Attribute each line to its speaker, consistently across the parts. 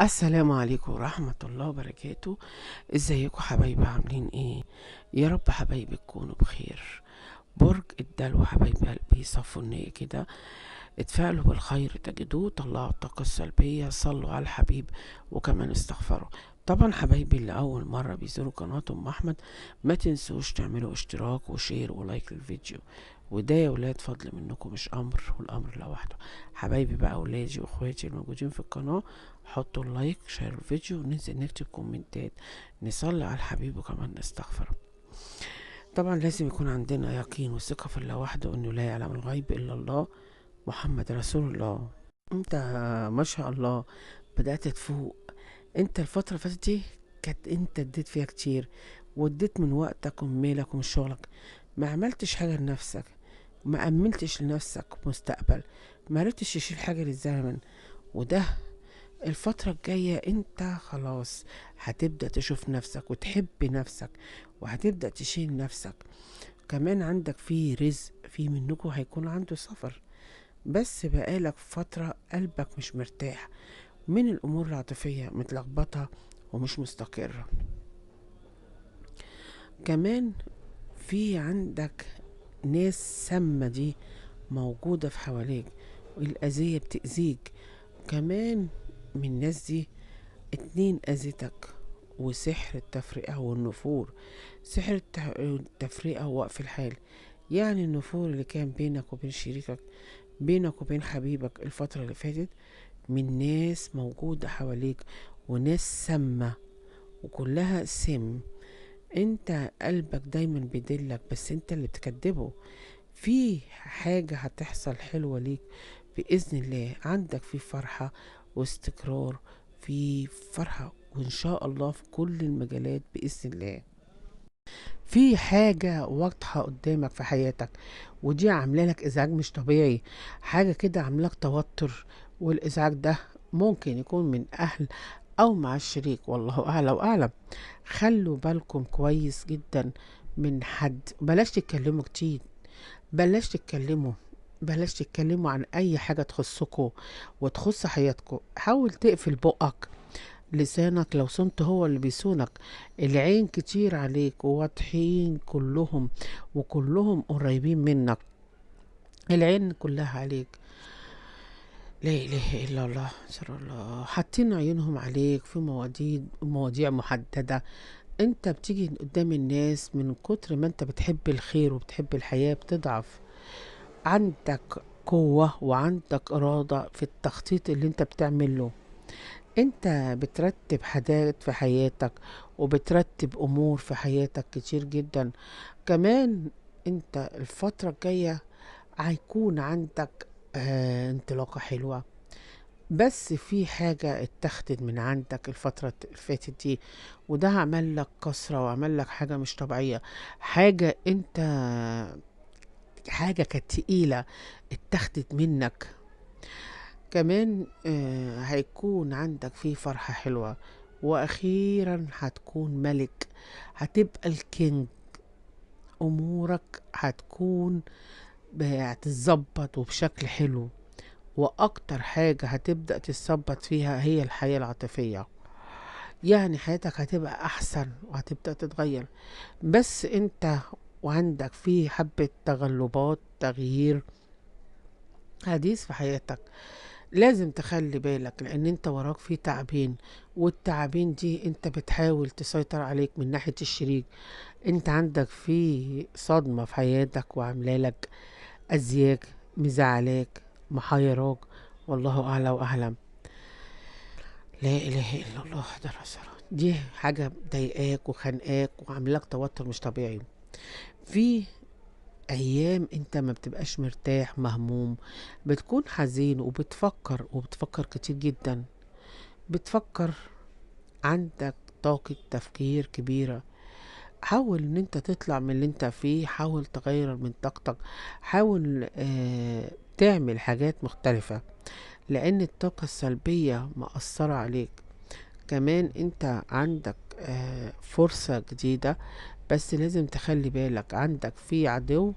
Speaker 1: السلام عليكم ورحمة الله وبركاته. ازيكم حبايبي؟ عاملين ايه؟ يا رب حبايبي تكونوا بخير. برج الدلو حبايب قلبي، صفوا النية كده، اتفائلوا بالخير تجدوه، طلعوا الطاقة السلبية، صلوا على الحبيب وكمان استغفروا. طبعا حبايبي اللي أول مرة بيزوروا قناة أم أحمد، ما تنسوش تعملوا اشتراك وشير ولايك للفيديو، وده يا ولاد فضل منكم مش أمر، والأمر لوحده. حبايبي بقى ولادي وأخواتي الموجودين في القناة، حطوا اللايك شير الفيديو وننزل نكتب كومنتات، نصلي على الحبيب وكمان نستغفر. طبعا لازم يكون عندنا يقين وثقة في الله وحده، انه لا يعلم الغيب الا الله، محمد رسول الله. انت ما شاء الله بدأت تفوق. انت الفترة اللي فاتت دي كانت انت اديت فيها كتير، واديت من وقتك ومن مالك ومن شغلك، ما عملتش حاجة لنفسك، ما أملتش لنفسك مستقبل، ما عرفتش تشيل حاجة للزمن. وده الفترة الجاية انت خلاص هتبدأ تشوف نفسك وتحب نفسك، وهتبدأ تشيل نفسك. كمان عندك في رزق، في منكم هيكون عنده سفر، بس بقالك فترة قلبك مش مرتاح من الأمور العاطفية، متلخبطة ومش مستقرة. كمان في عندك ناس سامة دي موجودة في حواليك، والأذية بتأذيك. كمان من الناس دي اتنين أذيتك، وسحر التفرقة والنفور. سحر التفرقة ووقف الحال، يعني النفور اللي كان بينك وبين شريكك، بينك وبين حبيبك الفترة اللي فاتت، من ناس موجودة حواليك، وناس سامة وكلها سم. انت قلبك دايما بيدلك، بس انت اللي بتكدبه. في حاجة هتحصل حلوة ليك بإذن الله، عندك في فرحة واستقرار، في فرحة وإن شاء الله في كل المجالات بإذن الله. في حاجة واضحة قدامك في حياتك، ودي عاملة لك إزعاج مش طبيعي، حاجة كده عاملة لك توتر. والإزعاج ده ممكن يكون من أهل أو مع الشريك، والله أعلى وأعلم. خلوا بالكم كويس جدا من حد، بلاش تتكلموا كتير، بلاش تتكلموا، بلاش تتكلموا عن أي حاجة تخصكوا وتخص حياتكم. حاول تقفل بقك، لسانك لو صمت هو اللي بيصونك. العين كتير عليك وواضحين كلهم، وكلهم قريبين منك، العين كلها عليك. لا إله إلا الله سر الله، حاطين عيونهم عليك في مواضيع محددة. انت بتيجي قدام الناس من كتر ما انت بتحب الخير وبتحب الحياة بتضعف. عندك قوة وعندك إرادة في التخطيط اللي انت بتعمله. انت بترتب حاجات في حياتك، وبترتب امور في حياتك كتير جدا. كمان انت الفترة الجاية هيكون عندك انطلاقة حلوة، بس في حاجة اتخذت من عندك الفترة اللي فاتت دي، وده عمل لك كسرة وعمل لك حاجة مش طبيعية. حاجة انت، حاجة كانت تقيلة اتخذت منك. كمان هيكون عندك فيه فرحة حلوة، واخيرا هتكون ملك، هتبقى الكينج. امورك هتكون هتتظبط وبشكل حلو. واكتر حاجة هتبدأ تتظبط فيها هي الحياة العاطفية، يعني حياتك هتبقى احسن وهتبدأ تتغير. بس انت وعندك فيه حبة تغلبات تغيير حديث في حياتك، لازم تخلي بالك، لان انت وراك في تعبين، والتعبين دي انت بتحاول تسيطر عليك من ناحية الشريك. انت عندك في صدمة في حياتك وعاملالك ازياج، مزعلاك، محيراك، والله اعلى واعلم. لا اله الا الله ده رسول، دي حاجة مضايقاك وخانقاك وعاملاك توتر مش طبيعي. في ايام انت ما بتبقاش مرتاح، مهموم، بتكون حزين وبتفكر كتير جدا، بتفكر، عندك طاقة تفكير كبيرة. حاول ان انت تطلع من اللي انت فيه، حاول تغير من طاقتك، حاول تعمل حاجات مختلفة، لان الطاقة السلبية مأثرة عليك. كمان انت عندك فرصة جديدة، بس لازم تخلي بالك، عندك في عدو،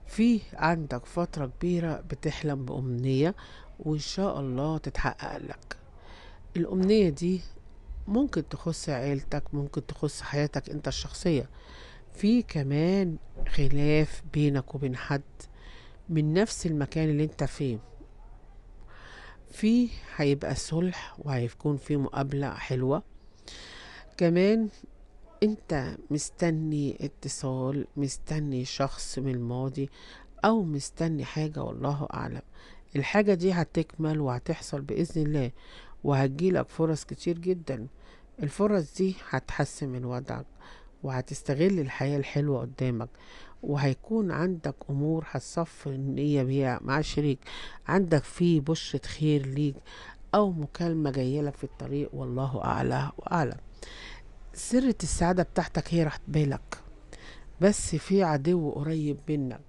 Speaker 1: في عندك فترة كبيرة بتحلم بأمنية وإن شاء الله تتحقق لك. الأمنية دي ممكن تخص عيلتك، ممكن تخص حياتك انت الشخصية. في كمان خلاف بينك وبين حد من نفس المكان اللي انت فيه، في هيبقى صلح وهيكون في مقابلة حلوة. كمان انت مستني اتصال، مستني شخص من الماضي، او مستني حاجة والله اعلم. الحاجة دي هتكمل وهتحصل بإذن الله، وهتجيلك فرص كتير جدا. الفرص دي هتحسن من وضعك، وهتستغل الحياة الحلوة قدامك، وهيكون عندك أمور هتصفي النية بيها مع شريك. عندك فيه بشرة خير ليك، أو مكالمة جايلك في الطريق، والله أعلى وأعلم. سر السعادة بتاعتك هي راح تبالك، بس في عدو قريب منك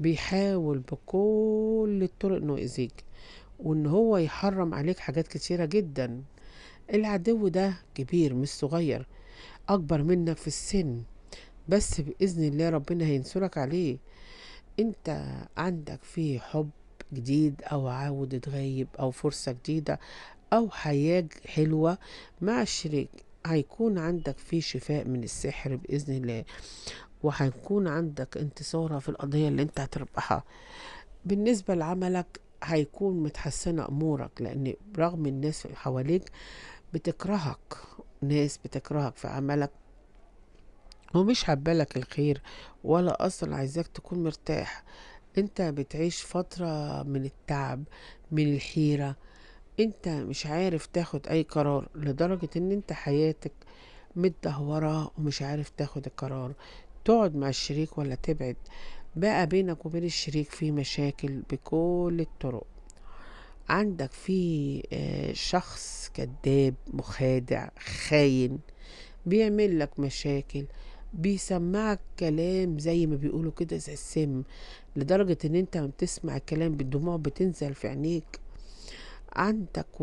Speaker 1: بيحاول بكل الطرق انه يأذيك، وان هو يحرم عليك حاجات كتيرة جدا. العدو ده كبير مش صغير، اكبر منك في السن، بس بإذن الله ربنا هينصرك عليه. انت عندك فيه حب جديد، او عودة غايب، او فرصة جديدة، او حياة حلوة مع الشريك. هيكون عندك فيه شفاء من السحر بإذن الله، وهيكون عندك انتصار في القضية اللي انت هتربحها. بالنسبة لعملك هيكون متحسنة أمورك، لأن رغم الناس حواليك بتكرهك، ناس بتكرهك في عملك ومش حبالك الخير، ولا أصلا عايزاك تكون مرتاح. انت بتعيش فترة من التعب، من الحيرة، انت مش عارف تاخد اي قرار، لدرجة ان انت حياتك متدهورة ومش عارف تاخد القرار، تقعد مع الشريك ولا تبعد. بقى بينك وبين الشريك في مشاكل بكل الطرق. عندك في شخص كذاب مخادع خاين، بيعمل لك مشاكل، بيسمعك كلام زي ما بيقولوا كده زي السم، لدرجة ان انت ما بتسمع الكلام بالدموع بتنزل في عينيك. عندك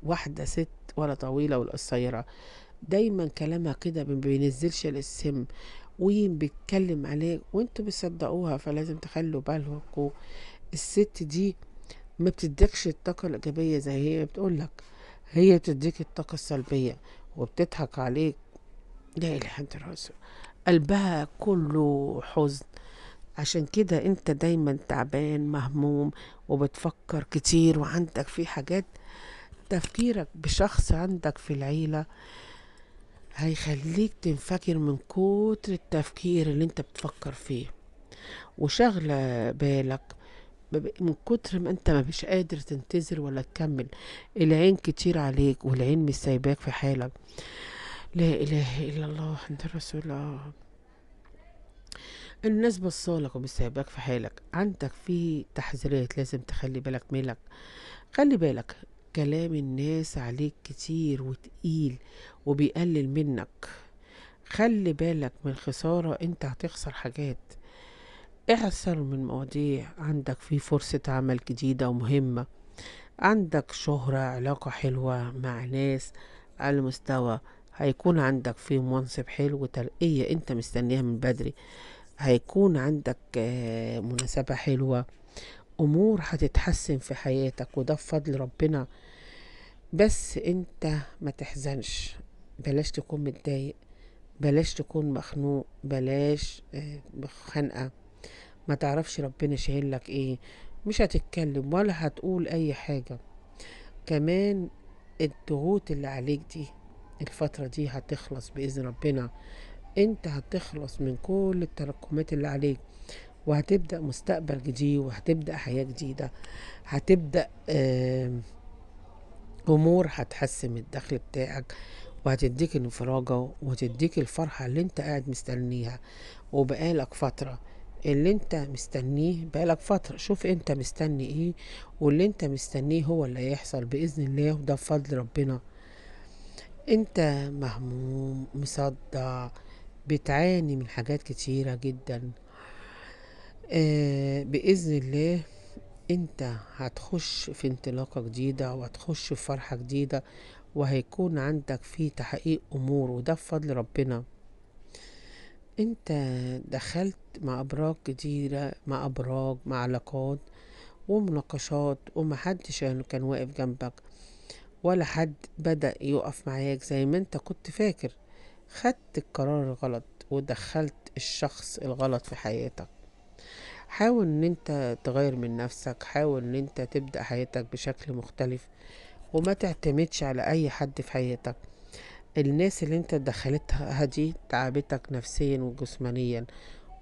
Speaker 1: واحدة ست، ولا طويلة ولا قصيرة، دايما كلامها كده ما بينزلش للسم، وبيتكلم عليك وانتوا بتصدقوها، فلازم تخلوا بالكوا. الست دي ما بتديكش الطاقة الإيجابية زي هي بتقولك، هي بتديك الطاقة السلبية وبتضحك عليك. لا إله إلا الله، قلبها كله حزن. عشان كده انت دايما تعبان مهموم، وبتفكر كتير، وعندك في حاجات تفكيرك بشخص عندك في العيلة هيخليك تنفجر من كتر التفكير اللي انت بتفكر فيه، وشغلة بالك من كتر ما انت ما مش قادر تنتظر ولا تكمل. العين كتير عليك، والعين مش سايباك في حالك. لا اله الا الله محمد رسول الله. الناس بصالك ومش سايباك في حالك. عندك في تحذيرات لازم تخلي بالك منك. خلي بالك، كلام الناس عليك كتير وتقيل وبيقلل منك. خلي بالك من خسارة، انت هتخسر حاجات. احذر من مواضيع. عندك في فرصة عمل جديدة ومهمة، عندك شهرة، علاقة حلوة مع ناس على مستوى، هيكون عندك في منصب حلو وترقية انت مستنيها من بدري. هيكون عندك مناسبة حلوة، امور هتتحسن في حياتك، وده بفضل ربنا. بس انت ما تحزنش، بلاش تكون متضايق، بلاش تكون مخنوق، بلاش خنقة. ما تعرفش ربنا شايل لك ايه، مش هتتكلم ولا هتقول اي حاجة. كمان الضغوط اللي عليك دي الفترة دي هتخلص بإذن ربنا. انت هتخلص من كل التراكمات اللي عليك، وهتبدأ مستقبل جديد، وهتبدأ حياة جديدة. هتبدأ أمور هتحسن من الدخل بتاعك، وهتديك انفراجة، وهتديك الفرحة اللي انت قاعد مستنيها وبقالك فترة. اللي انت مستنيه بقالك فترة، شوف انت مستني ايه، واللي انت مستنيه هو اللي هيحصل بإذن الله، وده بفضل ربنا. انت مهموم مصدع، بتعاني من حاجات كتيرة جدا. بإذن الله انت هتخش في انطلاقة جديدة، وهتخش في فرحة جديدة، وهيكون عندك فيه تحقيق أمور، وده بفضل ربنا. انت دخلت مع أبراج جديدة، مع أبراج، مع علاقات، ومناقشات، ومحدش كان واقف جنبك، ولا حد بدأ يقف معاك زي ما انت كنت فاكر. خدت القرار الغلط ودخلت الشخص الغلط في حياتك. حاول ان انت تغير من نفسك، حاول ان انت تبدأ حياتك بشكل مختلف، وما تعتمدش على اي حد في حياتك. الناس اللي انت دخلتها دي تعبتك نفسيا وجسمانيا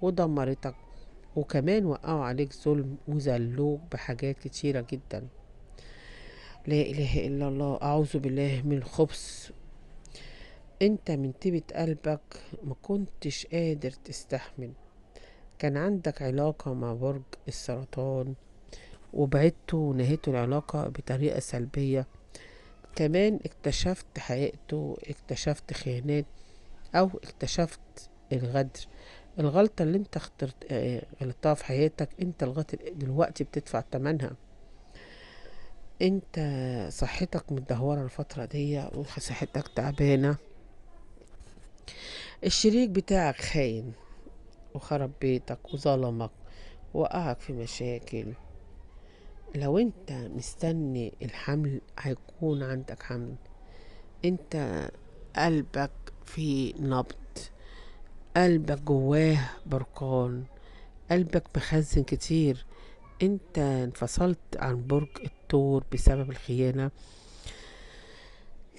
Speaker 1: ودمرتك، وكمان وقعوا عليك ظلم وذلوك بحاجات كتيرة جدا. لا إله إلا الله، أعوذ بالله من الخبث. انت من طيبة قلبك ما كنتش قادر تستحمل. كان عندك علاقة مع برج السرطان وبعدتوا ونهيتوا العلاقة بطريقة سلبية. كمان اكتشفت حقيقته، اكتشفت خيانات، او اكتشفت الغدر. الغلطة اللي انت غلطتها في حياتك انت لغاية دلوقتي بتدفع ثمنها. انت صحتك متدهورة الفترة دي وصحتك تعبانة. الشريك بتاعك خاين وخرب بيتك وظلمك وقعك في مشاكل. لو انت مستني الحمل هيكون عندك حمل. انت قلبك فيه نبض، قلبك جواه بركان، قلبك مخزن كتير. انت انفصلت عن برج الثور بسبب الخيانة.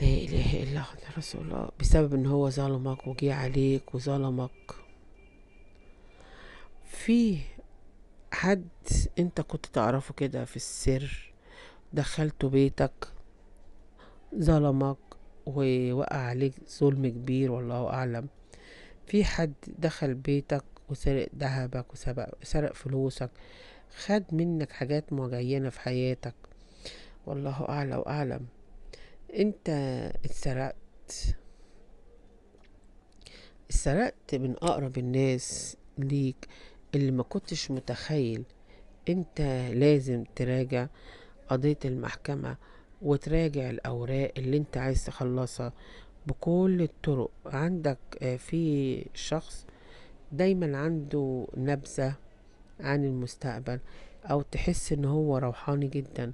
Speaker 1: لا اله الا الله رسول الله، بسبب ان هو ظلمك وجي عليك وظلمك. في حد انت كنت تعرفه كده في السر، دخلته بيتك، ظلمك ووقع عليك ظلم كبير والله اعلم. في حد دخل بيتك وسرق ذهبك وسرق فلوسك، خد منك حاجات معينة في حياتك، والله اعلى واعلم. انت اتسرقت، اتسرقت من اقرب الناس ليك اللي ما كنتش متخيل. انت لازم تراجع قضية المحكمة وتراجع الأوراق اللي انت عايز تخلصها بكل الطرق. عندك في شخص دايما عنده نبذة عن المستقبل، أو تحس ان هو روحاني جدا.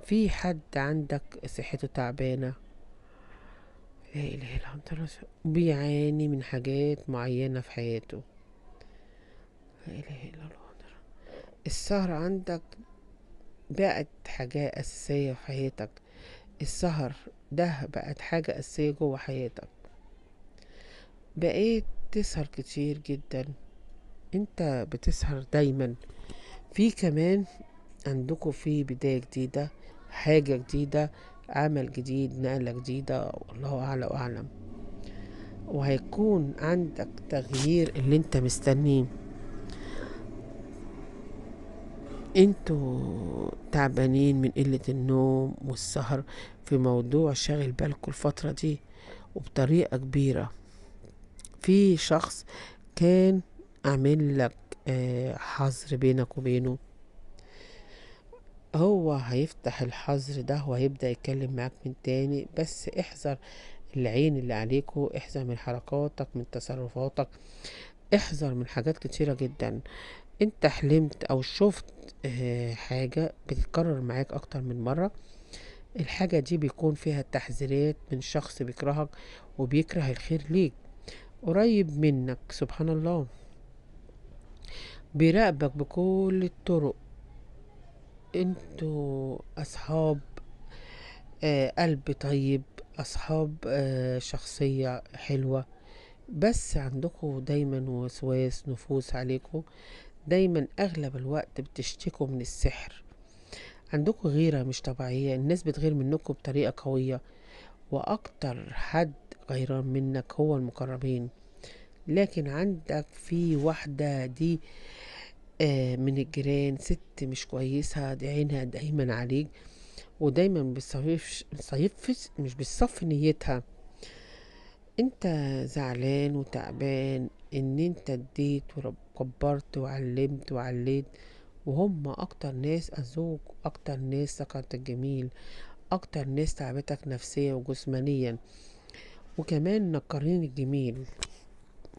Speaker 1: في حد عندك صحته تعبانة، لا إله إلا الله، بيعاني من حاجات معينة في حياته، لا إله إلا الله. السهر عندك بقت حاجة أساسية في حياتك. السهر ده بقت حاجة أساسية جوه حياتك، بقيت تسهر كتير جدا. انت بتسهر دايما. في كمان عندكم في بداية جديدة، حاجة جديدة، عمل جديد، نقلة جديدة، والله أعلى وأعلم. وهيكون عندك تغيير اللي انت مستنيه. انتوا تعبانين من قلة النوم والسهر، في موضوع شاغل بالكم الفترة دي وبطريقة كبيرة. في شخص كان عامل لك حظر بينك وبينه، هو هيفتح الحظر ده وهيبدأ يتكلم معاك من تاني. بس احذر العين اللي عليكو، احذر من حركاتك، من تصرفاتك، احذر من حاجات كتيرة جدا. انت حلمت او شفت حاجة بتتكرر معاك اكتر من مرة. الحاجة دي بيكون فيها تحذيرات من شخص بيكرهك وبيكره الخير ليك، قريب منك سبحان الله، بيراقبك بكل الطرق. انتوا اصحاب قلب طيب، اصحاب شخصية حلوة، بس عندكم دايما وسواس نفوس عليكم. دايما اغلب الوقت بتشتكوا من السحر. عندكم غيرة مش طبيعية، الناس بتغير منكم بطريقة قوية، واكتر حد غيران منك هو المقربين. لكن عندك في واحدة دي من الجيران، ست مش كويسة، دي عينها دايما عليك، ودايما مش بتصفي نيتها. انت زعلان وتعبان ان انت اديت وكبرت وعلمت وعليت، وهم اكتر ناس اذوك، اكتر ناس سكرت الجميل، اكتر ناس تعبتك نفسيا وجسمانيا، وكمان نكرين الجميل.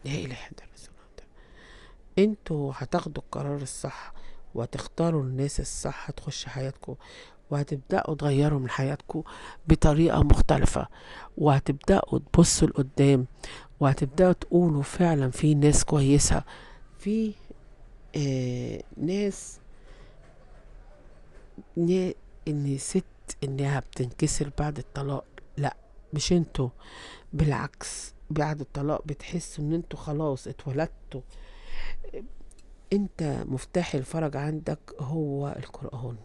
Speaker 1: لا اله الا الله. انتوا هتاخدوا القرار الصح وهتختاروا الناس الصح تخش حياتكم، وهتبدأوا تغيروا من حياتكم بطريقة مختلفة، وهتبدأوا تبصوا لقدام، وهتبدأوا تقولوا فعلا في ناس كويسة، في ناس ان ست انها بتنكسر بعد الطلاق. لا، مش انتوا، بالعكس، بعد الطلاق بتحسوا ان انتوا خلاص اتولدتوا. انت مفتاح الفرج عندك هو القرآن،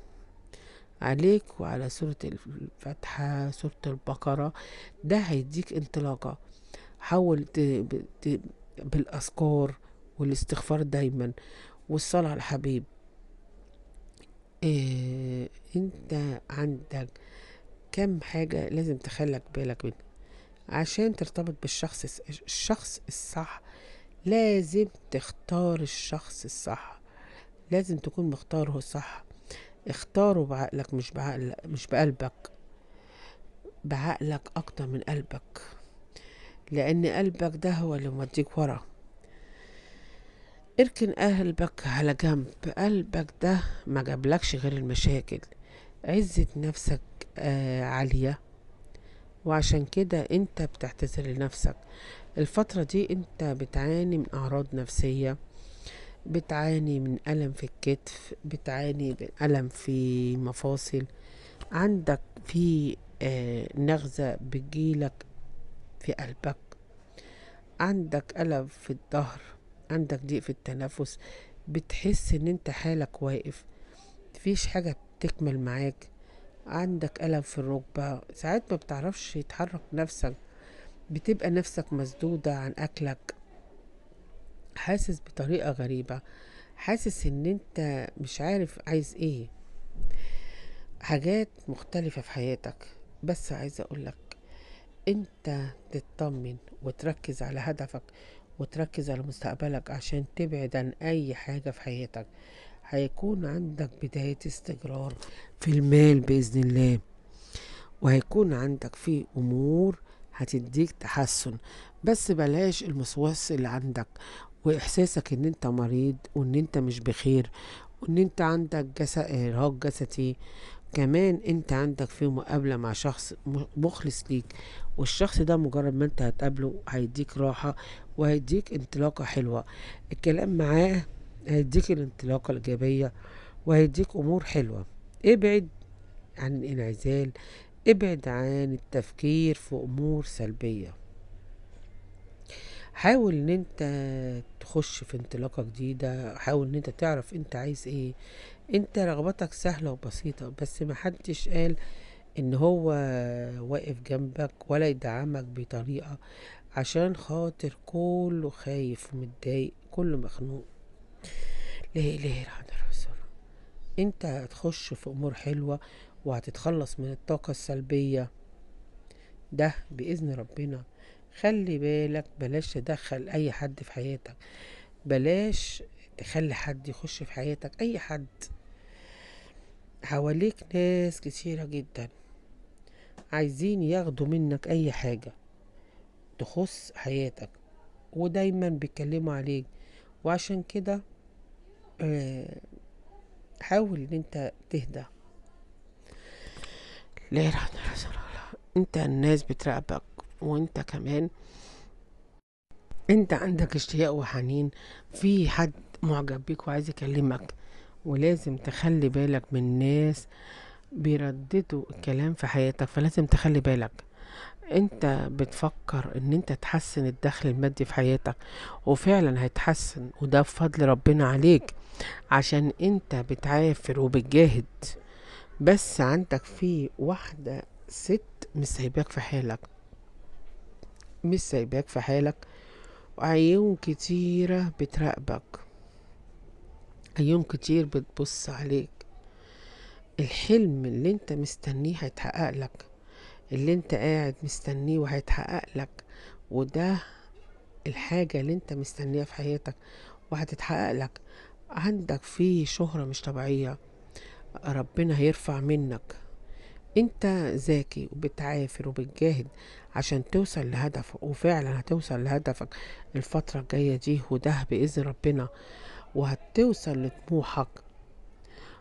Speaker 1: عليك وعلى سورة الفاتحة، سورة البقرة. ده هيديك انطلاقة. حاول بالأذكار والاستغفار دايما والصلاة على الحبيب. انت عندك كم حاجة لازم تخلك بالك منها عشان ترتبط الشخص الصح. لازم تختار الشخص الصح، لازم تكون مختاره صح. اختاره بعقلك، مش بقلبك، بعقلك اكتر من قلبك، لان قلبك ده هو اللي موديك ورا. اركن قلبك على جنب، قلبك ده ما جابلكش غير المشاكل. عزة نفسك عالية، وعشان كده انت بتعتذر لنفسك. الفترة دي انت بتعاني من اعراض نفسية، بتعاني من ألم في الكتف، بتعاني من ألم في مفاصل، عندك في نغزة بتجيلك في قلبك، عندك ألم في الظهر، عندك ضيق في التنفس، بتحس ان انت حالك واقف، مفيش حاجة تكمل معاك، عندك ألم في الركبة، ساعات ما بتعرفش يتحرك نفسك، بتبقى نفسك مسدودة عن أكلك، حاسس بطريقة غريبة، حاسس ان انت مش عارف عايز ايه، حاجات مختلفة في حياتك. بس عايزة اقولك، انت تطمن وتركز على هدفك وتركز على مستقبلك عشان تبعد عن اي حاجة في حياتك. هيكون عندك بداية استقرار في المال بإذن الله، وهيكون عندك في امور هتديك تحسن. بس بلاش المسوس اللي عندك، واحساسك ان انت مريض وان انت مش بخير وان انت عندك ارهاق جسدي. كمان انت عندك في مقابلة مع شخص مخلص ليك، والشخص ده مجرد ما انت هتقابله هيديك راحة وهيديك انطلاقة حلوة. الكلام معاه هيديك الانطلاقة الإيجابية وهيديك أمور حلوة. ابعد عن الانعزال، ابعد عن التفكير في أمور سلبية. حاول ان انت تخش في انطلاقة جديدة، حاول ان انت تعرف انت عايز ايه. انت رغبتك سهلة وبسيطة، بس محدش قال ان هو واقف جنبك ولا يدعمك بطريقة، عشان خاطر كله خايف ومتضايق، كله مخنوق. لا اله الا الله رسول الله. انت هتخش في امور حلوة وهتتخلص من الطاقة السلبية ده بإذن ربنا. خلي بالك، بلاش تدخل اي حد في حياتك، بلاش تخلي حد يخش في حياتك، اي حد. حواليك ناس كتيرة جدا عايزين ياخدوا منك اي حاجة تخص حياتك، ودايما بيتكلموا عليك. وعشان كده آه، حاول ان انت تهدى. لا اله الا الله. انت الناس بتراقبك، وانت كمان انت عندك اشتياق وحنين، في حد معجب بيك وعايز يكلمك. ولازم تخلي بالك من ناس بيرددوا الكلام في حياتك، فلازم تخلي بالك. انت بتفكر ان انت تحسن الدخل المادي في حياتك، وفعلا هيتحسن، وده بفضل ربنا عليك، عشان انت بتعافر وبتجاهد. بس عندك في واحدة ست مش سايباك في حالك، مش سايباك في حالك، وعيون كتيرة بتراقبك، عيون كتير بتبص عليك. الحلم اللي انت مستنيه هيتحقق لك، اللي انت قاعد مستنيه وهيتحقق لك، وده الحاجة اللي انت مستنيها في حياتك وهتتحقق لك. عندك فيه شهرة مش طبيعية، ربنا هيرفع منك. انت ذكي وبتعافر وبتجاهد عشان توصل لهدفك، وفعلا هتوصل لهدفك الفترة الجاية دي، وده بإذن ربنا، وهتوصل لطموحك.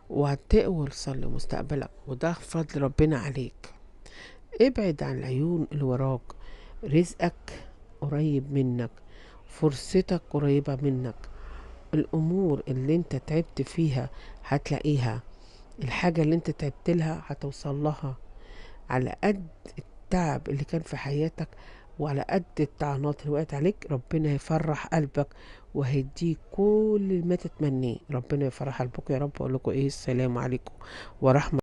Speaker 1: وهتوصل لمستقبلك، وده فضل ربنا عليك. ابعد عن العيون اللي وراك. رزقك قريب منك، فرصتك قريبة منك. الأمور اللي انت تعبت فيها هتلاقيها، الحاجة اللي انت تعبت لها هتوصل لها. على قد التعب اللي كان في حياتك وعلى قد الطعنات اللي وقعت عليك، ربنا يفرح قلبك وهيديك كل ما تتمنيه. ربنا يفرح قلبك يا رب. اقول لكم ايه، السلام عليكم ورحمة